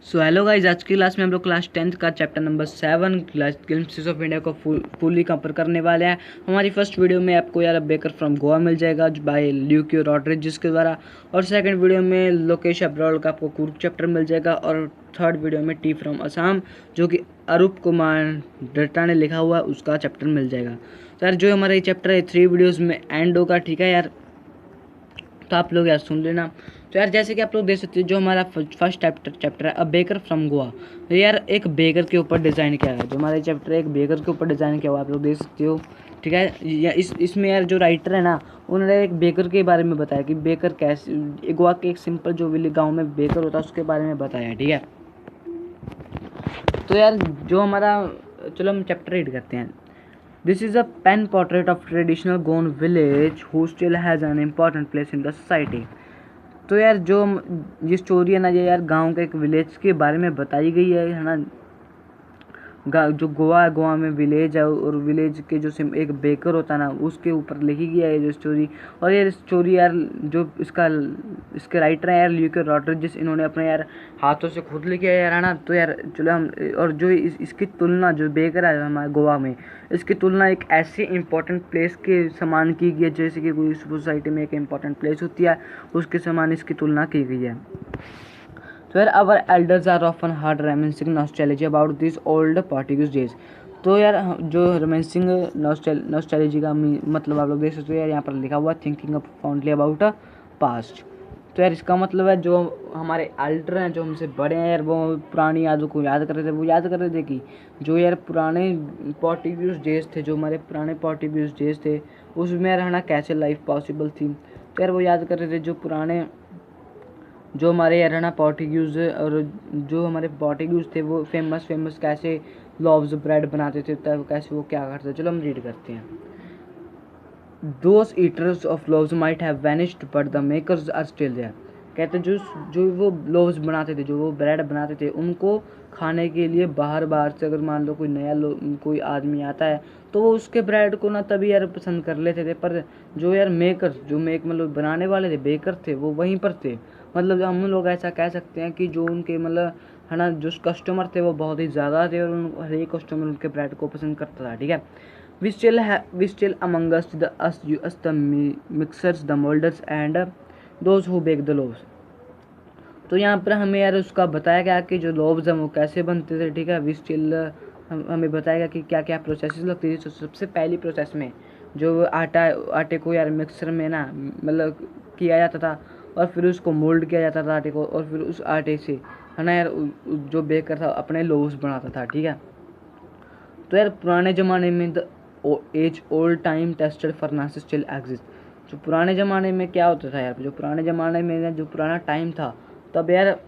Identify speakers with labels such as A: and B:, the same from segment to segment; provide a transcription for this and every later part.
A: So hello guys, आज की class में हम लोग क्लास 10th का chapter number 7 glimpses of India को फुली कवर करने वाले हैं। हमारी फर्स्ट वीडियो में आपको यार बेकर फ्रॉम गोवा मिल जाएगा बाय ल्यूक्यू रॉड्रिगेज के द्वारा, और सेकंड वीडियो में लोकेश अब्रॉड का आपको कुर्क चैप्टर मिल जाएगा, और थर्ड वीडियो में टी फ्रॉम असम जो कि अरूप कुमार दत्ता ने लिखा हुआ उसका चैप्टर मिल जाएगा। तो यार जो हमारा ये चैप्टर है 3 वीडियोज़ में एंड होगा, ठीक है यार, तो आप लोग यार सुन लेना। तो यार जैसे कि आप लोग देख सकते हो, जो हमारा फर्स्ट चैप्टर है अ बेकर फ्रॉम गोवा, तो यार एक बेकर के ऊपर डिज़ाइन किया है। जो हमारा चैप्टर है एक बेकर के ऊपर डिज़ाइन किया हुआ आप लोग देख सकते हो, ठीक है। या इसमें यार जो राइटर है ना, उन्होंने एक बेकर के बारे में बताया कि बेकर कैसे गोवा के एक सिंपल जो विलेज गाँव में बेकर होता है उसके बारे में बताया, ठीक है। तो यार जो हमारा, चलो हम चैप्टर रीड करते हैं। This is a pen portrait of traditional Goan village who still has an important place in the society. तो यार जो ये स्टोरी है ना, ये यार गांव के एक विलेज के बारे में बताई गई है ना। जो गोवा में विलेज है, और विलेज के जो एक बेकर होता है ना, उसके ऊपर लिखी गई है ये जो स्टोरी। और ये स्टोरी यार जो इसके राइटर हैं यार ल्यूक्यू रॉड्रिगेज, इन्होंने अपने यार हाथों से खुद लिखी है ना। तो यार चलो हम, और जो इसकी तुलना जो बेकर है हमारे गोवा में, इसकी तुलना एक ऐसे इंपॉर्टेंट प्लेस के समान की गई है जैसे कि कोई सोसाइटी में एक इंपॉर्टेंट प्लेस होती है, उसके समान इसकी तुलना की गई है। So where our elders are often heard reminiscing nostalgia about these old Portuguese days. तो यार जो reminiscing nostalgia का मतलब आप लोग देख सकते हो यार, यहाँ पर लिखा हुआ thinking up fondly about a past. तो यार इसका मतलब है जो हमारे एल्डर हैं, जो हमसे बड़े हैं यार, वो पुरानी यादों को याद कर रहे थे। वो याद कर रहे थे कि जो यार पुराने पोर्टुगीज डेज थे, जो हमारे पुराने पोर्टुगीज डेज थे, उसमें रहना कैसे लाइफ पॉसिबल थी। तो यार वो याद कर रहे थे जो पुराने, जो हमारे यार है ना पोर्टुगीज़, और जो हमारे पोर्टुगीज़ थे वो फेमस कैसे लॉव्स ब्रेड बनाते थे, तब कैसे वो क्या करते थे। चलो हम रीड करते हैं। Those eaters of loaves might have vanished but the makers are still there. कहते जो वो लोव्स बनाते थे, जो वो ब्रेड बनाते थे, उनको खाने के लिए बाहर से अगर मान लो कोई नया कोई आदमी आता है, तो वो उसके ब्रेड को ना तभी यार पसंद कर लेते थे। पर जो यार मतलब बनाने वाले थे, बेकर थे, वो वहीं पर थे। मतलब हम लोग ऐसा कह सकते हैं कि जो उनके मतलब है ना, जो कस्टमर थे वो बहुत ही ज़्यादा थे, और हर एक कस्टमर उनके ब्रेड को पसंद करता था, ठीक है। We still among us the mixers, the molders and those who bake the loaves. तो यहाँ पर हमें यार उसका बताया गया कि जो लोव्स हैं वो कैसे बनते थे, ठीक है। वी स्टिल हमें बताया गया कि क्या क्या प्रोसेस लगती थी। तो सबसे पहली प्रोसेस में जो आटे को यार मिक्सर में ना मतलब किया जाता था, और फिर उसको मोल्ड किया जाता था आटे को, और फिर उस आटे से है ना यार जो बेकर था अपने लोव्स बनाता था, ठीक है। तो यार पुराने ज़माने में age old time tested furnaces still exist. जो पुराने ज़माने में क्या होता था यार, जो पुराने ज़माने में जो पुराना टाइम था, तब यार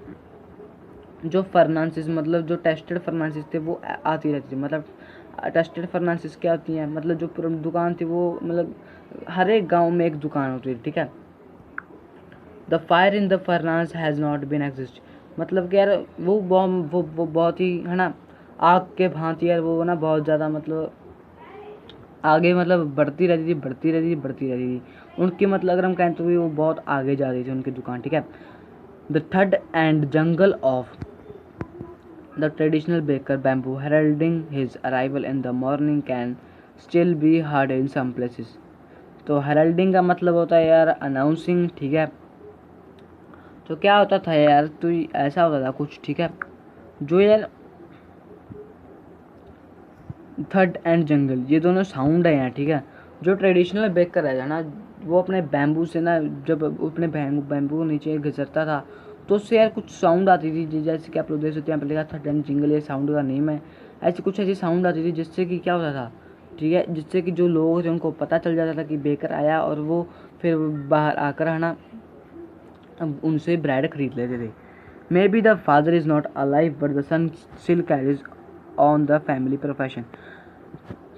A: जो फर्नासेस मतलब जो टेस्टेड फर्नासेस थे वो आती रहती थी। मतलब टेस्टेड फर्नासेस क्या होती हैं, मतलब जो दुकान थी वो मतलब हर एक गाँव में एक दुकान होती थी, ठीक है। The fire in the furnace has not been exist. मतलब कि यार वो बहुत ही है ना आग के भांति यार, वो ना बहुत ज़्यादा मतलब आगे मतलब बढ़ती रहती थी उनकी। मतलब अगर हम कहें तो वो बहुत आगे जा रही थी उनकी दुकान, ठीक है। The third and jangle of the traditional baker bamboo heralding his arrival in the morning can still be heard in some places. तो हेरल्डिंग का मतलब होता है यार अनाउंसिंग, ठीक है। तो क्या होता था यार, तो ऐसा होता था कुछ, ठीक है। जो यार थर्ड एंड जंगल, ये दोनों साउंड है यहाँ, ठीक है। जो ट्रेडिशनल बेकर है ना, वो अपने बैम्बू से ना, जब अपने बैम्बू को नीचे घिसरता था, तो उससे यार कुछ साउंड आती थी। जैसे कि आप लोग देख सकते हैं, यहाँ पर लिखा थर्ड एंड जंगल, ये साउंड का नेम है। ऐसी साउंड आती थी जिससे कि क्या होता था, ठीक है, जिससे कि जो लोग थे उनको पता चल जाता था कि बेकर आया, और वो फिर बाहर आकर है ना उनसे ब्रेड खरीद लेते थे। Maybe the father is not alive but the son still carries on the family profession.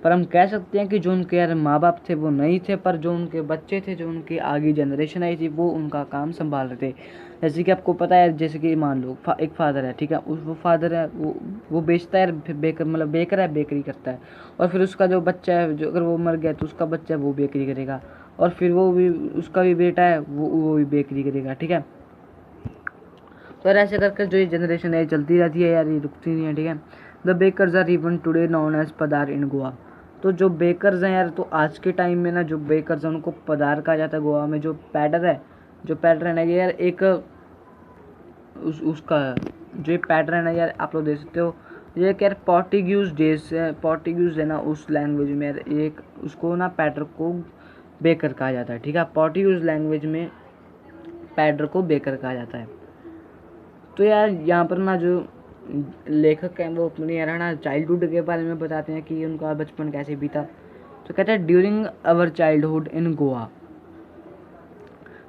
A: पर हम कह सकते हैं कि जो उनके यार माँ बाप थे वो नहीं थे, पर जो उनके बच्चे थे, जो उनकी आगे जनरेशन आई थी, वो उनका काम संभाल रहे थे। जैसे कि आपको पता है, जैसे कि मान लो एक फादर है, ठीक है, वो फादर है, वो बेचता है, फिर बेकर है, बेकरी करता है। और फिर उसका जो बच्चा है, जो अगर वो मर गया तो उसका बच्चा है वो बेकरी करेगा, और फिर वो भी उसका भी बेटा है वो भी बेकरी करेगा, ठीक है। तो यार ऐसे करके जो ये जनरेशन है चलती रहती है यार, ये रुकती नहीं है, ठीक है। The bakers are even today known as poder in Goa. तो जो बेकर्स हैं यार, तो आज के टाइम में ना जो बेकर्स हैं उनको पदार कहा जाता है गोवा में। जो पैडर है, जो पैटर्न है यार एक उसका जो ये पैटर्न है यार, आप लोग देख सकते हो, ये क्या यार पोर्टुगीज डेज है, पोर्टुगीज है ना उस लैंग्वेज में यार, एक उसको ना पैटर को बेकर कहा जाता है, ठीक है। पोर्टुगीज लैंग्वेज में पैडर को बेकर कहा जाता है। तो यार यहाँ पर ना जो लेखक हैं वो अपनी यार ना चाइल्डहुड के बारे में बताते हैं कि उनका बचपन कैसे बीता। तो कहते हैं during our childhood in Goa,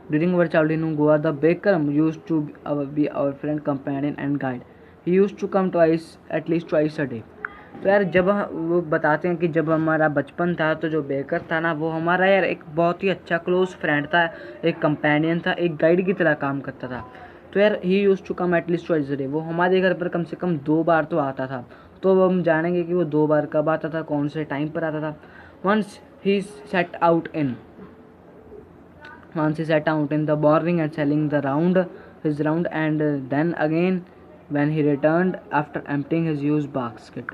A: during our childhood in Goa the baker used to be our friend companion and guide. He used to come twice at least twice a day. तो यार जब वो बताते हैं कि जब हमारा बचपन था तो जो बेकर था ना वो हमारा यार एक बहुत ही अच्छा क्लोज फ्रेंड था, एक कंपेनियन था, एक गाइड की तरह काम करता था। तो यार he use to come at least twice a day, वो हमारे घर पर कम से कम 2 बार तो आता था। तो अब हम जानेंगे कि वो 2 बार कब आता था, कौन से टाइम पर आता था। Once he set out in the morning and selling his round, and then again when he returned after emptying his used basket।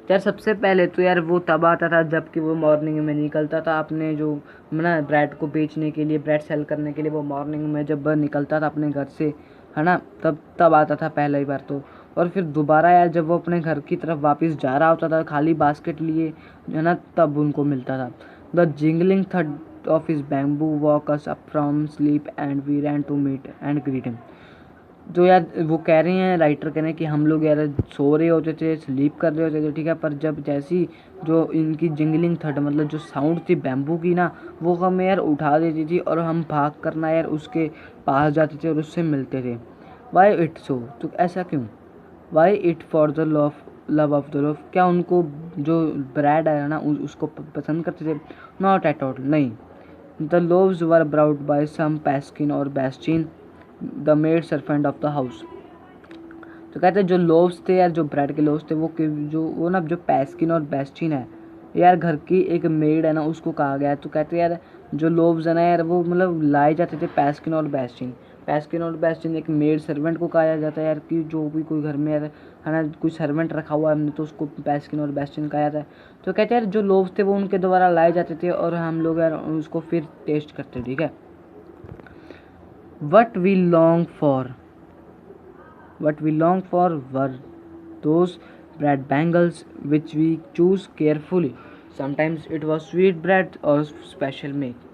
A: यार सबसे पहले तो यार वो तब आता था जबकि वो मॉर्निंग में निकलता था अपने जो ना ब्रेड को बेचने के लिए, ब्रेड सेल करने के लिए। वो मॉर्निंग में जब निकलता था अपने घर से, है ना, तब आता था पहली बार तो। और फिर दोबारा यार जब वो अपने घर की तरफ वापस जा रहा होता था खाली बास्केट लिए, है ना, तब उनको मिलता था। द जिंगलिंग थर्ड of his bamboo woke us up from sleep and we ran to meet and greet him. जो यार वो कह रहे हैं, राइटर कह रहे हैं कि हम लोग यार सो रहे होते थे, स्लीप कर रहे होते थे, ठीक है, पर जब जैसी जो इनकी जिंगलिंग थर्ड मतलब जो साउंड थी बैम्बू की ना, वो हमें यार उठा देती थी और हम भाग करना यार उसके पास जाते थे और उससे मिलते थे। वाई इट सो, तो ऐसा क्यों? Why it for the love of the love, क्या उनको जो ब्रेड है ना उसको पसंद करते थे? नॉट एट ऑल, नहीं। The loaves were bought by some पैस्किन और बैस्टिन the maid servant of the house. तो कहते हैं जो लोव्स थे यार, जो ब्रेड के लोव्स थे, वो ना जो पैस्किन और बेस्टिन है यार, घर की एक मेड है ना उसको कहा गया है। तो कहते हैं यार जो लोव्स है ना यार वो मतलब लाए जाते थे पैस्किन और बेस्टिन एक मेड सर्वेंट को कहा जाता है यार, कि जो भी कोई घर में यार है ना कोई सर्वेंट रखा हुआ है हमने तो उसको पैस्किन और बेस्टिन कहा जाता है। तो कहते हैं यार जो लोव्स थे वो उनके द्वारा लाए जाते थे और हम लोग यार उसको फिर टेस्ट करते, ठीक है। What we long for were those bread bangles which we choose carefully. Sometimes it was sweet bread or special milk।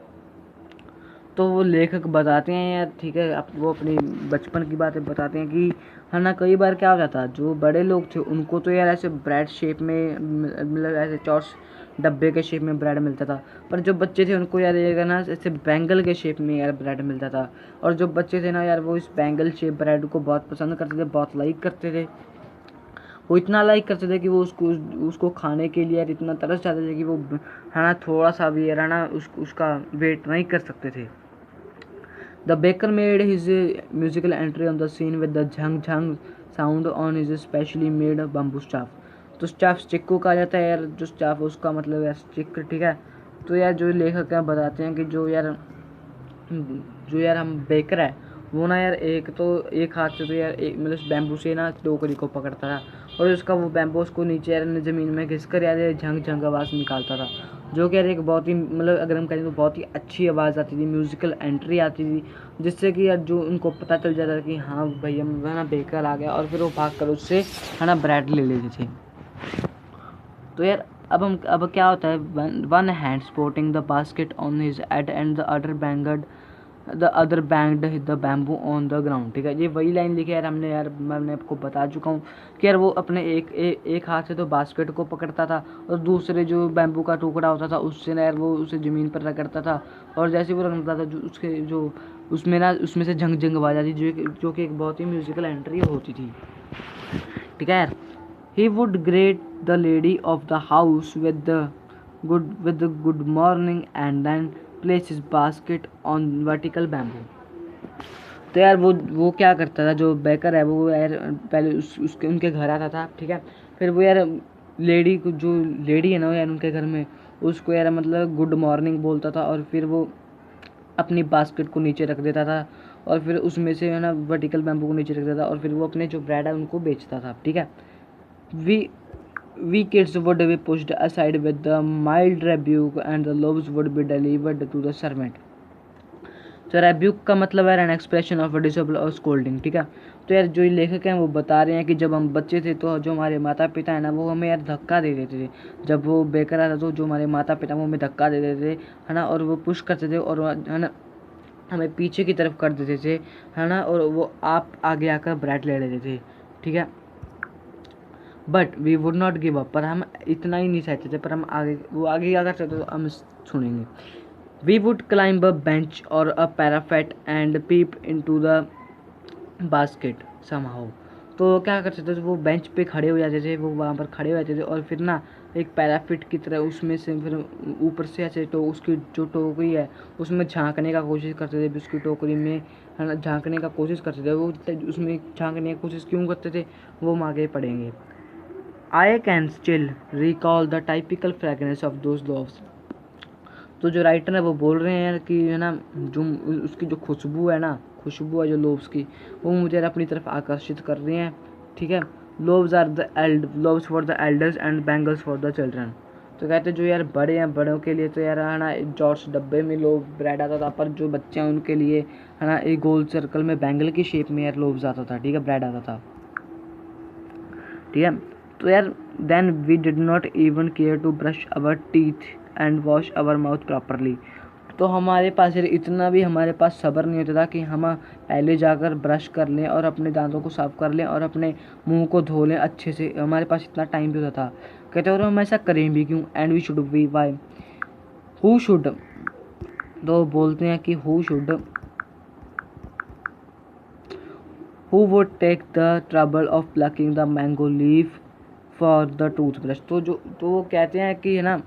A: तो वो लेखक बताते हैं यार, ठीक है, वो अपनी बचपन की बातें बताते हैं कि है ना कई बार क्या हो जाता है, जो बड़े लोग थे उनको तो यार ऐसे ब्रेड शेप में मतलब ऐसे चॉर्स डब्बे के शेप में ब्रेड मिलता था, पर जो बच्चे थे उनको यार ये ना ऐसे बैंगल के शेप में यार ब्रेड मिलता था। और जो बच्चे थे ना यार वो इस बैंगल शेप ब्रेड को बहुत पसंद करते थे, बहुत लाइक करते थे। वो इतना लाइक करते थे कि वो उसको खाने के लिए यार इतना तरस जाते थे कि वो है ना थोड़ा सा भी यार है ना उसका वेट नहीं कर सकते थे। The baker made his musical entry on the scene with the Jhang Jhang sound on his specially made bamboo staff। तो स्टाफ स्टिक को कहा जाता है यार, जो स्टाफ उसका मतलब यार स्टिक, ठीक है। तो यार जो लेखक हैं बताते हैं कि जो यार हम बेकर है वो ना यार एक हाथ से तो यार एक मतलब बैम्बू से ना टोकरी को पकड़ता था और उसका वो बैम्बू उसको नीचे यार ज़मीन में घिस कर यार झंग झंग आवाज़ निकालता था, जो कि यार एक बहुत ही मतलब अगर हम कहें तो बहुत ही अच्छी आवाज़ आती थी, म्यूज़िकल एंट्री आती थी, जिससे कि यार जो उनको पता चल जाता था कि हाँ भैया है ना बेकर आ गया, और फिर वो भाग कर उससे है ना ब्रेड ले लेते थे। तो यार अब क्या होता है, one hand sporting the basket on his head and the other banged the bamboo on the ground, ठीक है। ये वही लाइन लिखी है यार मैंने आपको बता चुका हूँ कि यार वो अपने एक हाथ से तो बास्केट को पकड़ता था और दूसरे जो बैम्बू का टुकड़ा होता था उससे ना यार वो उसे ज़मीन पर रगड़ता था, और जैसे वो रगड़ता था जो उसमें से झंग झंग आवाज़ आती जो कि एक बहुत ही म्यूजिकल एंट्री होती थी, ठीक है यार। He would greet the lady of the house with the good morning and then place his basket on vertical bamboo। तो यार वो क्या करता था, जो बेकर है वो यार पहले उसके उनके घर आता था, ठीक है। फिर वो यार जो लेडी है ना यार उनके घर में, उसको यार मतलब गुड मॉर्निंग बोलता था और फिर वो अपनी बास्केट को नीचे रख देता था और फिर उसमें से है ना वर्टिकल बैम्बू को नीचे रखता था और फिर वो अपने जो ब्रेड है उनको बेचता था, ठीक है। We kids would be pushed aside with the mild rebuke and the loaves would be delivered to the servant. तो रेब्यूक का मतलब है एन एक्सप्रेशन ऑफ डिसएबल और स्कोल्डिंग, ठीक है। तो यार जो लेखक हैं वो बता रहे हैं कि जब हम बच्चे थे तो जो हमारे माता पिता है ना वो हमें यार धक्का दे देते थे। जब वो बेकर आता तो जो हमारे माता पिता वो हमें धक्का दे देते थे, है ना, और वो पुश करते थे और है ना हमें पीछे की तरफ कर देते थे, है ना, और वो आप आगे आकर ब्रेड ले लेते थे, ठीक है। But we would not give up, पर हम इतना ही नहीं चाहते थे, पर हम आगे अगर चाहते तो हम सुनेंगे। We would climb a bench और a parapet and peep into the basket somehow. तो क्या करते थे, वो बेंच पे खड़े हो जाते थे, वो वहाँ पर खड़े हो जाते थे और फिर ना एक पैराफिट की तरह उसमें से फिर ऊपर से ऐसे तो उसकी जो टोकरी है उसमें झांकने का कोशिश करते थे, उसकी टोकरी में है ना झांकने का कोशिश करते थे। वो उसमें झांकने की कोशिश क्यों करते थे वो हम आगे पढ़ेंगे। I can still recall the typical fragrance of those loaves. तो जो राइटर है वो बोल रहे हैं कि है ना जो उसकी जो खुशबू है जो लोव्स की, वो मुझे अपनी तरफ आकर्षित कर रही हैं, ठीक है। Loaves for the elders and bangles for the children. तो कहते जो यार बड़े हैं, बड़ों के लिए तो यार है ना जॉर्ज डब्बे में लोव ब्रेड आता था, पर जो बच्चे हैं उनके लिए है ना एक गोल सर्कल में बैंगल की शेप में यार लोव्स आता था, ठीक है, ब्रेड आता था, ठीक है। तो यार then we did not even care to brush our teeth and wash our mouth properly. तो हमारे पास यार इतना भी हमारे पास सब्र नहीं होता था कि हम पहले जाकर ब्रश कर लें और अपने दांतों को साफ कर लें और अपने मुंह को धो लें अच्छे से, हमारे पास इतना टाइम भी होता था। कहते और हम ऐसा करें भी क्यों, and we should be why who should. तो बोलते हैं कि who would take the trouble of plucking the mango leaf for the toothbrush. तो वो कहते हैं कि है ना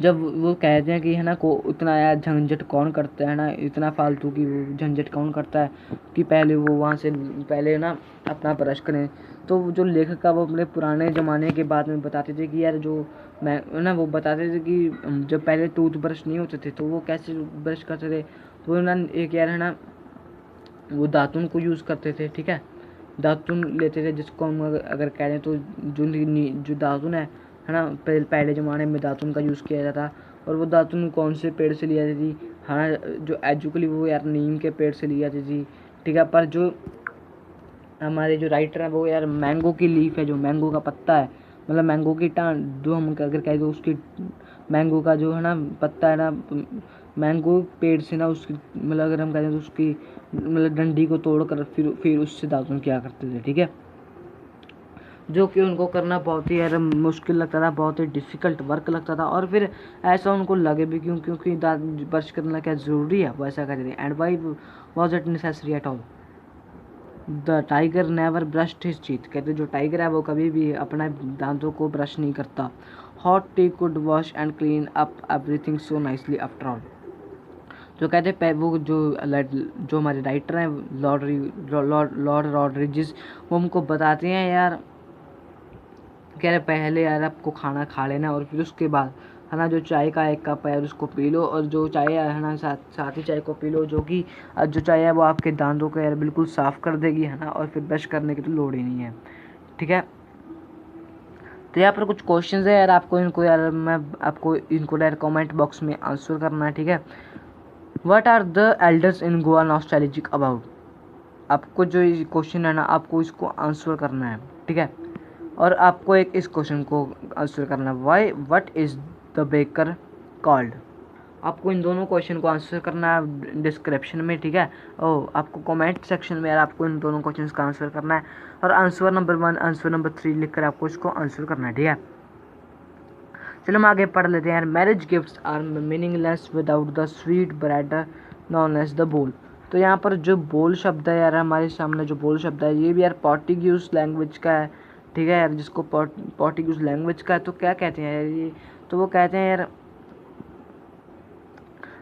A: जब वो कहते हैं कि है ना को उतना यार झंझट कौन करता है ना, इतना फालतू की वो झंझट कौन करता है कि पहले वो वहाँ से पहले ना अपना ब्रश करें। तो जो लेखक का वो अपने पुराने ज़माने के बाद में बताते थे कि यार जो मैं ना वो बताते थे कि जब पहले टूथब्रश नहीं होते थे तो वो कैसे ब्रश करते थे। तो वो ना एक यार है ना वो दातुन को यूज़ करते थे, ठीक है, दातुन लेते थे जिसको हम अगर कह दें तो जो दातुन है ना पहले ज़माने में दातुन का यूज़ किया जाता। और वो दातुन कौन से पेड़ से ली जाती थी, हाँ जो एजुकली वो यार नीम के पेड़ से ली जाती थी, ठीक है। पर जो हमारे जो राइटर है वो यार मैंगो की लीफ है, जो मैंगो का पत्ता है, मतलब मैंगो की टांग जो हम अगर कह दो उसकी मैंगो का जो है ना पत्ता है ना, मैंगो पेड़ से ना उसकी मतलब अगर हम कह दें तो उसकी मतलब डंडी को तोड़कर फिर उससे दातुन किया करते थे, ठीक है। जो कि उनको करना बहुत ही यार मुश्किल लगता था, बहुत ही डिफ़िकल्ट वर्क लगता था। और फिर ऐसा उनको लगे भी क्यों, क्योंकि दांत ब्रश करना क्या ज़रूरी है, वो ऐसा कहते थे। And why was it necessary at all. The tiger never brushed his teeth. कहते जो टाइगर है वो कभी भी अपने दांतों को ब्रश नहीं करता। Hot T could wash and clean up everything so nicely after all. जो कहते वो जो हमारे राइटर हैं लॉर्ड रॉड्रिजिस, वो हमको बताते हैं यार कह रहे पहले यार आपको खाना खा लेना और फिर उसके बाद है ना जो चाय का एक कप है उसको पी लो, और जो चाय है ना साथ ही चाय को पी लो, जो कि जो चाय है वो आपके दांतों को यार बिल्कुल साफ़ कर देगी, है ना, और फिर ब्रश करने की तो लोड़ ही नहीं है, ठीक है। तो यहाँ पर कुछ क्वेश्चंस है यार, आपको इनको यार मैं आपको इनको यार कमेंट बॉक्स में आंसर करना है, ठीक है। What are the elders in Goa nostalgic about. आपको जो क्वेश्चन है ना आपको इसको आंसर करना है, ठीक है। और आपको एक इस क्वेश्चन को आंसर करना है, why what is the baker called. आपको इन दोनों क्वेश्चन को आंसर करना है डिस्क्रिप्शन में, ठीक है। और आपको कमेंट सेक्शन में यार आपको इन दोनों क्वेश्चन का आंसर करना है, और आंसर नंबर 1 आंसर नंबर 3 लिखकर आपको इसको आंसर करना है, ठीक है। चलो हम आगे पढ़ लेते हैं यार। Marriage gifts are meaningless without the sweet bread known as the bol. तो यहाँ पर जो बोल शब्द है यार हमारे सामने जो बोल शब्द है ये भी यार पोर्टुगीज लैंग्वेज का है, ठीक है यार, जिसको पोर्टुगीज लैंग्वेज का है। तो क्या कहते हैं यार ये, तो वो कहते हैं यार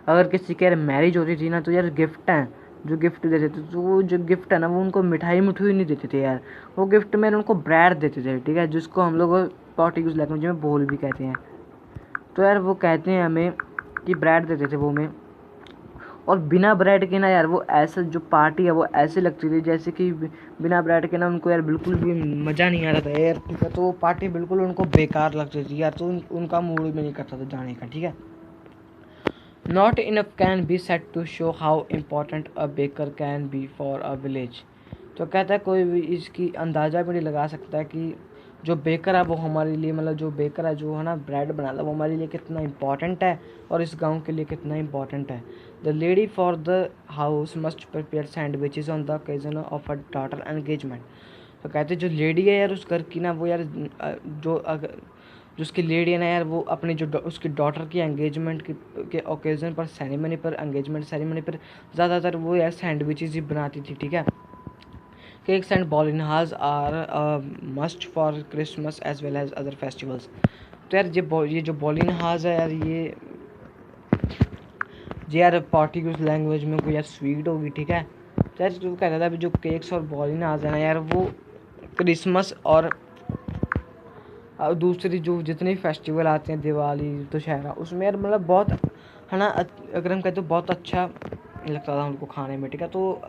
A: अगर किसी के यार मैरिज होती थी ना तो यार गिफ्ट हैं जो गिफ्ट देते थे, तो वो जो गिफ्ट है ना वो उनको मिठाई नहीं देते थे यार, वो गिफ्ट में उनको ब्रेड देते थे, ठीक है, जिसको हम लोग पोर्टुगीज लैंग्वेज में बोल भी कहते हैं। तो यार वो कहते हैं हमें कि ब्रेड देते थे वो हमें। और बिना ब्रेड के ना यार वो ऐसा जो पार्टी है वो ऐसे लगती थी जैसे कि बिना ब्रेड के ना उनको यार बिल्कुल भी मज़ा नहीं आ रहा था यार, ठीक है। तो वो पार्टी बिल्कुल उनको बेकार लगती थी यार, तो उनका मूड भी नहीं करता था जाने का, ठीक है। Not enough can be said to show how important a baker can be for a village. तो कहता है कोई भी इसकी अंदाज़ा भी नहीं लगा सकता है कि जो बेकर है वो हमारे लिए, मतलब जो बेकर है जो है ना ब्रेड बनाता है वो हमारे लिए कितना इंपॉर्टेंट है और इस गांव के लिए कितना इंपॉर्टेंट है। The lady for the house must prepare sandwiches on the occasion of a daughter engagement. तो कहते जो लेडी है यार उस घर की ना वो यार जो उसकी लेडी है ना यार वो अपनी जो उसकी डॉटर की एंगेजमेंट के ओकेजन पर सेरेमनी पर एंगेजमेंट सेरेमनी पर ज़्यादातर वो यार सैंडविचेज ही बनाती थी, ठीक है। Cakes and bolinas are a must for Christmas as well as other festivals. तो यार ये जो बॉलिनहाज है यार ये यार पोर्टुगीज लैंग्वेज में कोई यार स्वीट होगी, ठीक है। तो यार जो कहता था अभी जो केक्स और बॉलिनहाज है ना यार वो क्रिसमस और दूसरी जो जितने फेस्टिवल आते हैं दिवाली दशहरा उसमें यार मतलब बहुत है ना, अगर हम कहते तो बहुत अच्छा लगता था उनको खाने में, ठीक है। तो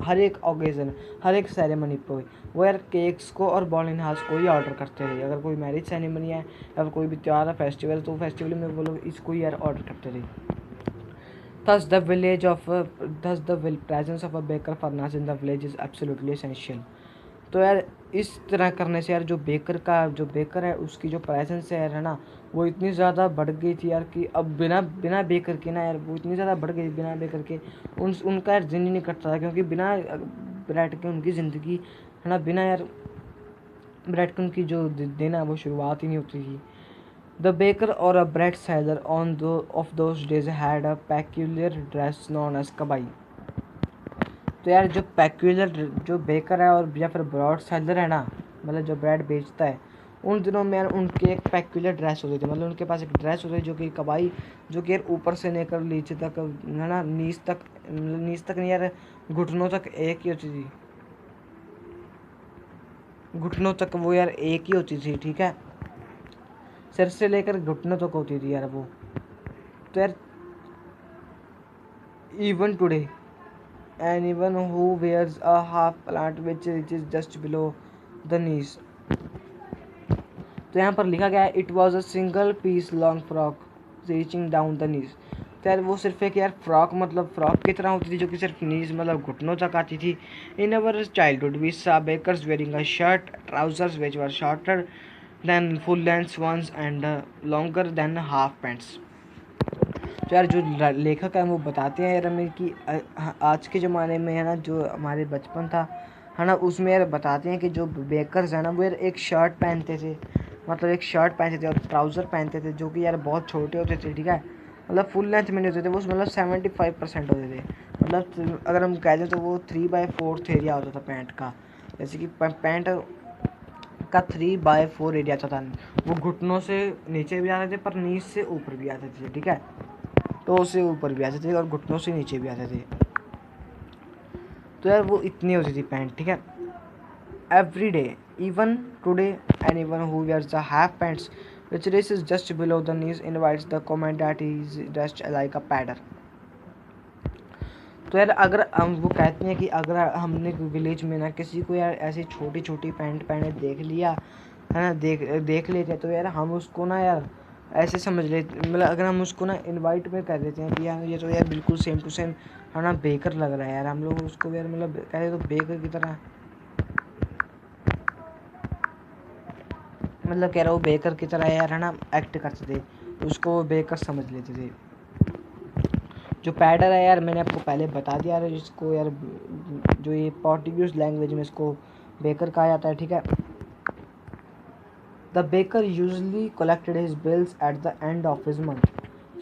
A: हर एक ओकेज़न हर एक सेरेमनी पे वो यार केक्स को और बॉलिनहाज को ही ऑर्डर करते थे। अगर कोई मैरिज सेरेमनी है या कोई भी त्यौहार है फेस्टिवल तो फेस्टिवल में वो लोग इसको ही यार ऑर्डर करते थे। Thus the presence of a baker furnace in the village is absolutely essential. तो यार इस तरह करने से यार जो बेकर है उसकी जो प्रेजेंस है यार है ना वो इतनी ज़्यादा बढ़ गई थी यार कि अब बिना बिना बेकर के ना यार वो इतनी ज़्यादा बढ़ गई बिना बेकर के उनका यार दिन ही नहीं कटता था, क्योंकि बिना ब्रेड के उनकी ज़िंदगी है ना, बिना यार ब्रेड के उनकी जो दिन है वो शुरुआत ही नहीं होती थी। The baker or a bread seller of those days had a peculiar dress known as kabai. तो यार जो पेक्यूलर जो बेकर है और या फिर ब्रेड सेलर है ना, मतलब जो ब्रेड बेचता है उन दिनों में यार उनके एक पेक्यूलर ड्रेस होती थी, मतलब उनके पास एक ड्रेस होती थी जो कि कबाई जो कि यार ऊपर से लेकर नीचे तक है ना नीच तक नहीं यार घुटनों तक एक ही होती थी, घुटनों तक वो यार एक ही होती थी, ठीक है। सिर से लेकर घुटनों तक होती थी यार वो। तो यार even today anyone who wears a half pant which reaches just below the knees, तो यहाँ पर लिखा गया है it was a single piece long frock reaching down the knees. तो यार वो सिर्फ एक यार फ्रॉक मतलब फ्रॉक की तरह होती थी जो कि सिर्फ नीज मतलब घुटनों तक आती थी। In our childhood we saw bakers wearing a shirt trousers which were shorter than full length ones and longer than half pants. तो यार जो लेखक है वो बताते हैं यार हमें कि आज के ज़माने में है ना जो हमारे बचपन था है ना उसमें यार बताते हैं कि जो बेकर्स है ना वो यार एक शर्ट पहनते थे, मतलब एक शर्ट पहनते थे और ट्राउज़र पहनते थे जो कि यार बहुत छोटे होते थे, ठीक है। मतलब फुल लेंथ में नहीं होते थे वो, मतलब 75% होते थे, मतलब अगर हम कह दें तो वो 3/4 एरिया होता था पैंट का, जैसे कि पैंट का 3/4 एरिया था, वो घुटनों से नीचे भी आते थे पर नीच से ऊपर भी आते थे, ठीक है। तो उससे ऊपर भी आते थे और घुटनों से नीचे भी आते थे। तो यार वो इतनी होती थी पैंट, ठीक है। Every day even today anyone who wears the half pants which reaches just below the knees invites the comment that he is dressed like a padder. तो यार अगर हम वो कहते हैं कि अगर हमने विलेज में ना किसी को यार ऐसी छोटी छोटी पैंट पहने देख लिया है ना, देख लेते हैं तो यार हम उसको ना यार ऐसे समझ लेते, मतलब अगर हम उसको ना इनवाइट में कर देते हैं कि यार ये तो यार बिल्कुल सेम टू सेम है ना बेकर लग रहा है यार, हम लोग उसको यार मतलब कहते तो बेकर की तरह, मतलब कह रहा वो बेकर की तरह यार है ना एक्ट करते थे, उसको वो बेकर समझ लेते थे। जो पैडर है यार मैंने आपको पहले बता दिया यार, इसको यार जो ये पोर्टुगीज लैंग्वेज में इसको बेकर कहा जाता है, ठीक है। The baker usually collected his bills at the end of his month.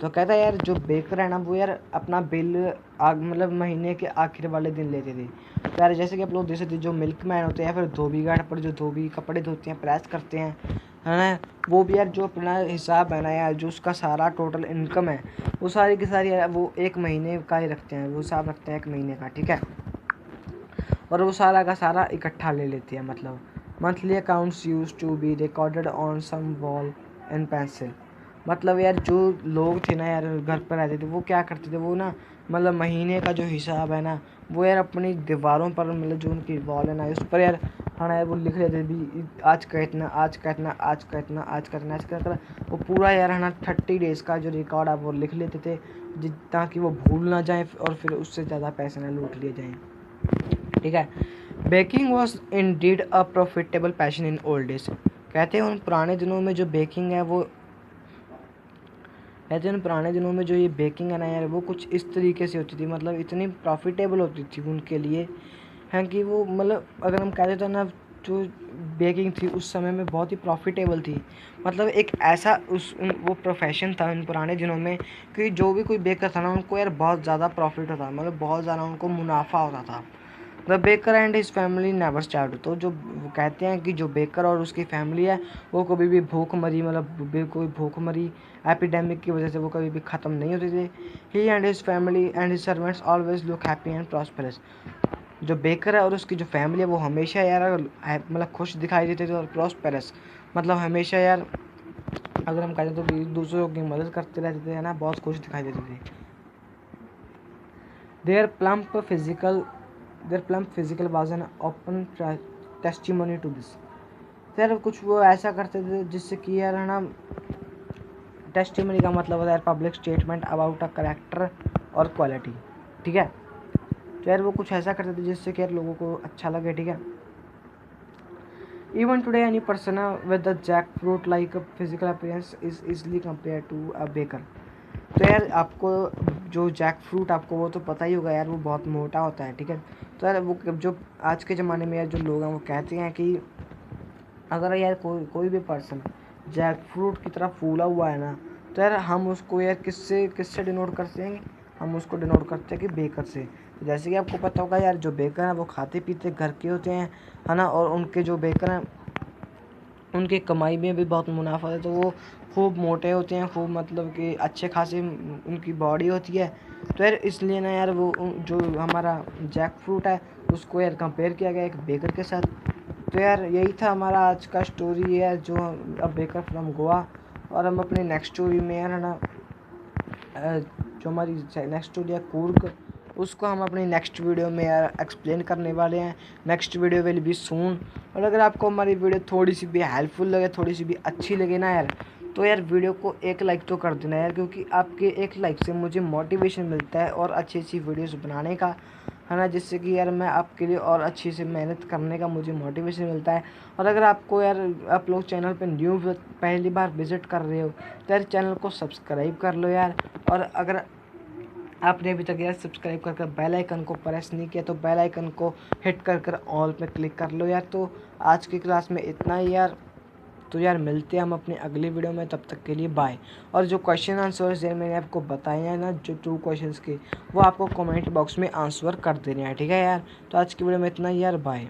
A: तो कहता है यार जो बेकर है ना वो यार अपना बिल मतलब महीने के आखिर वाले दिन लेते थे। तो यार जैसे कि आप लोग देख सकते जो मिल्क मैन होते हैं या फिर धोबी घाट पर जो धोबी कपड़े धोते हैं प्रेस करते हैं है ना, वो भी यार जो अपना हिसाब है ना यार जो उसका सारा टोटल इनकम है वो सारी की सारी यार वो एक महीने का ही रखते हैं, वो हिसाब रखते हैं एक महीने का, ठीक है। और वो सारा का सारा इकट्ठा ले लेते हैं, मतलब monthly accounts used to be recorded on some wall in pencil. मतलब यार जो लोग थे ना यार घर पर रहते थे वो क्या करते थे, वो ना मतलब महीने का जो हिसाब है ना वो यार अपनी दीवारों पर, मतलब जो उनकी वॉल है ना उस पर यार हाँ यार वो लिख लेते भी आज का इतना, आज का इतना, आज का इतना, आज का इतना, आज का इतना। वो पूरा यार है ना 30 डेज़ का जो रिकॉर्ड है वो लिख लेते थे ताकि वो भूल ना जाए और फिर उससे ज़्यादा पैसे ना लूट लिए जाएँ। ठीक है। Baking was indeed a profitable passion in old days. कहते हैं उन पुराने दिनों में जो बेकिंग है वो, कहते हैं उन पुराने दिनों में जो ये बेकिंग है ना यार वो कुछ इस तरीके से होती थी, मतलब इतनी प्रॉफिटेबल होती थी उनके लिए हैं कि वो, मतलब अगर हम कहते थे ना जो बेकिंग थी उस समय में बहुत ही प्रॉफिटेबल थी। मतलब एक ऐसा वो प्रोफेशन था उन पुराने दिनों में कि जो भी कोई बेकर था ना उनको यार बहुत ज़्यादा प्रॉफिट होता, मतलब बहुत ज़्यादा उनको मुनाफा होता था। The baker and his family never starve. तो जो वो कहते हैं कि जो बेकर और उसकी फैमिली है वो कभी भी भूखमरी, मतलब कोई भूखमरी एपिडेमिक की वजह से वो कभी भी ख़त्म नहीं होते थे। He and his family and his servants always look happy and prosperous. जो बेकर है और उसकी जो फैमिली है वो हमेशा यार मतलब खुश दिखाई देते थे और प्रॉस्पेरस, मतलब हमेशा यार अगर हम कहते तो दूसरों की मदद करते रहते थे ना, बहुत खुश दिखाई देते थे। Their plump physical was an open testimony to this. यार कुछ वो ऐसा करते थे जिससे कि यार है ना, टेस्टिमोनी का मतलब होता है public statement about a character और क्वालिटी। ठीक है। तो यार वो कुछ ऐसा करते थे जिससे कि यार लोगों को अच्छा लगे। ठीक है। Even today any person with the jackfruit like physical appearance is easily compare to a baker. तो यार आपको जो जैक फ्रूट आपको वो तो पता ही होगा यार, वो बहुत मोटा होता है। ठीक है। तो यार वो जो आज के ज़माने में यार जो लोग हैं वो कहते हैं कि अगर यार कोई भी पर्सन जैक फ्रूट की तरह फूला हुआ है ना, तो यार हम उसको यार किससे किससे डिनोट करते हैं, हम उसको डिनोट करते हैं कि बेकर से। तो जैसे कि आपको पता होगा यार जो बेकर हैं वो खाते पीते घर के होते हैं, है ना, और उनके जो बेकर हैं उनकी कमाई में भी बहुत मुनाफा है, तो वो खूब मोटे होते हैं, खूब मतलब कि अच्छे खासे उनकी बॉडी होती है। तो यार इसलिए ना यार वो जो हमारा जैक फ्रूट है उसको यार कंपेयर किया गया एक बेकर के साथ। तो यार यही था हमारा आज का स्टोरी है जो अब बेकर फ्रॉम गोवा। और हम अपनी नेक्स्ट स्टोरी में यार है ना जो हमारी नेक्स्ट स्टोरी है कूर्ग, उसको हम अपनी नेक्स्ट वीडियो में यार एक्सप्लेन करने वाले हैं। नेक्स्ट वीडियो विल बी सून। और अगर आपको हमारी वीडियो थोड़ी सी भी हेल्पफुल लगे, थोड़ी सी भी अच्छी लगे ना यार, तो यार वीडियो को एक लाइक तो कर देना यार, क्योंकि आपके एक लाइक से मुझे मोटिवेशन मिलता है और अच्छी अच्छी वीडियोस बनाने का, है ना, जिससे कि यार मैं आपके लिए और अच्छी से मेहनत करने का मुझे मोटिवेशन मिलता है। और अगर आपको यार आप लोग चैनल पे न्यू पहली बार विज़िट कर रहे हो तो यार चैनल को सब्सक्राइब कर लो यार। और अगर आपने अभी तक यार सब्सक्राइब कर बेल आइकन को प्रेस नहीं किया तो बेल आइकन को हिट कर ऑल पे क्लिक कर लो यार। तो आज की क्लास में इतना ही यार। तो यार मिलते हैं हम अपने अगली वीडियो में, तब तक के लिए बाय। और जो क्वेश्चन आंसर्स यार मैंने आपको बताए हैं ना, जो 2 क्वेश्चंस के, वो आपको कमेंट बॉक्स में आंसर कर देने हैं। ठीक है यार। तो आज की वीडियो में इतना ही यार, बाय।